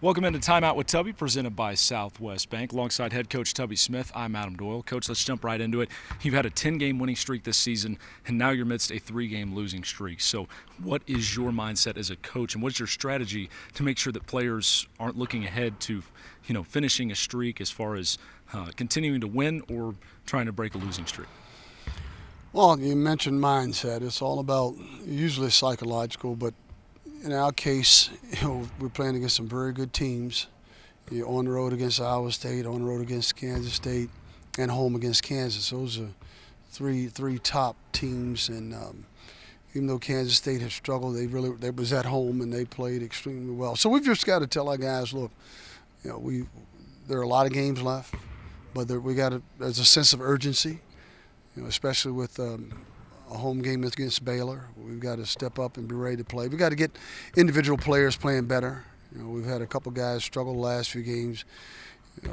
Welcome into Timeout with Tubby, presented by Southwest Bank. Alongside head coach Tubby Smith, I'm Adam Doyle. Coach, let's jump right into it. You've had a 10-game winning streak this season, and now you're amidst a 3-game losing streak. So what is your mindset as a coach, and what's your strategy to make sure that players aren't looking ahead to, finishing a streak as far as continuing to win or trying to break a losing streak? Well, you mentioned mindset. It's all about usually psychological, but in our case, we're playing against some very good teams. You're on the road against Iowa State, on the road against Kansas State, and home against Kansas. Those are three top teams, and even though Kansas State has struggled, they was at home and they played extremely well. So we've just got to tell our guys, look, there are a lot of games left, but there's a sense of urgency, especially with a home game against Baylor. We've got to step up and be ready to play. We've got to get individual players playing better. We've had a couple guys struggle the last few games,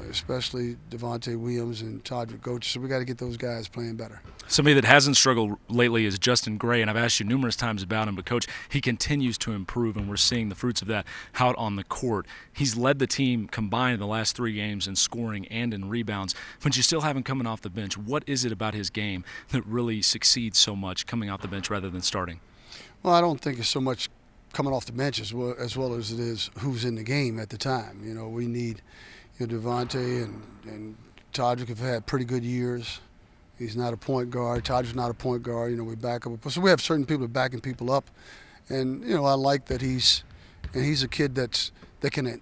especially Devontae Williams and Todrick Goach. So we've got to get those guys playing better. Somebody that hasn't struggled lately is Justin Gray, and I've asked you numerous times about him, but, Coach, he continues to improve, and we're seeing the fruits of that out on the court. He's led the team combined in the last 3 games in scoring and in rebounds, but you still have him coming off the bench. What is it about his game that really succeeds so much coming off the bench rather than starting? Well, I don't think it's so much coming off the bench as well as it is who's in the game at the time. We need Devontae and Todrick have had pretty good years. He's not a point guard. Todrick's not a point guard. We back up. So we have certain people backing people up, and I like that he's a kid that can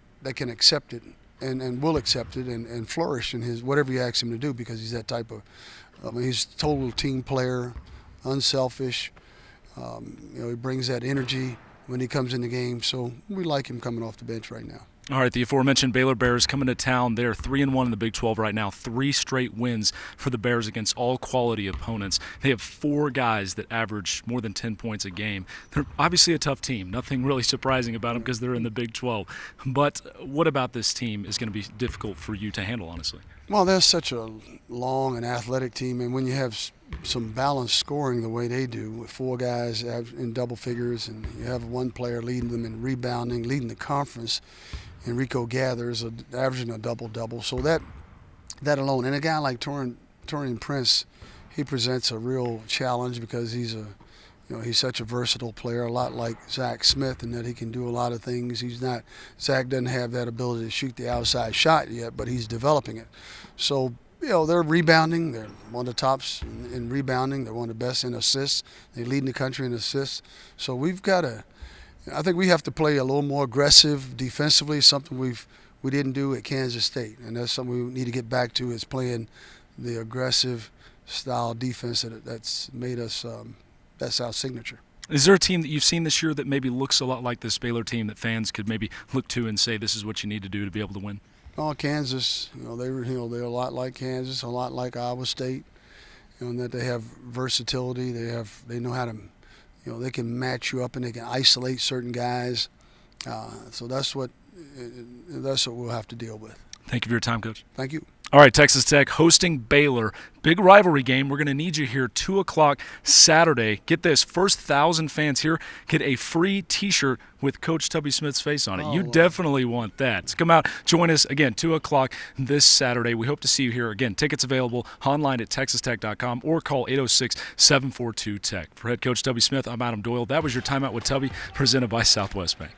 accept it and will accept it and flourish in his whatever you ask him to do, because he's that type of. He's a total team player, unselfish. He brings that energy when he comes in the game. So we like him coming off the bench right now. All right, the aforementioned Baylor Bears coming to town. They're 3-1 in the Big 12 right now. 3 straight wins for the Bears against all quality opponents. They have 4 guys that average more than 10 points a game. They're obviously a tough team. Nothing really surprising about them because they're in the Big 12. But what about this team is going to be difficult for you to handle, honestly? Well, they're such a long and athletic team, and when you have some balanced scoring the way they do, with 4 guys in double figures, and you have one player leading them in rebounding, leading the conference, Enrico Gathers averaging a double-double. So that alone, and a guy like Taurean Prince, he presents a real challenge because he's such a versatile player, a lot like Zach Smith, in that he can do a lot of things. Zach doesn't have that ability to shoot the outside shot yet, but he's developing it. So, they're rebounding. They're one of the tops in rebounding. They're one of the best in assists. They lead in the country in assists. So I think we have to play a little more aggressive defensively, something we didn't do at Kansas State, and that's something we need to get back to, is playing the aggressive style defense that's made us that's our signature. Is there a team that you've seen this year that maybe looks a lot like this Baylor team that fans could maybe look to and say this is what you need to do to be able to win? Oh, Kansas, they're a lot like Kansas, a lot like Iowa State, in that they have versatility. They know how to, they can match you up and they can isolate certain guys. So that's what we'll have to deal with. Thank you for your time, Coach. Thank you. All right, Texas Tech hosting Baylor. Big rivalry game. We're going to need you here 2 o'clock Saturday. Get this, first 1,000 fans here get a free T-shirt with Coach Tubby Smith's face on it. You definitely want that. So come out, join us again, 2 o'clock this Saturday. We hope to see you here. Again, tickets available online at texastech.com or call 806-742-TECH. For head coach Tubby Smith, I'm Adam Doyle. That was your Timeout with Tubby, presented by Southwest Bank.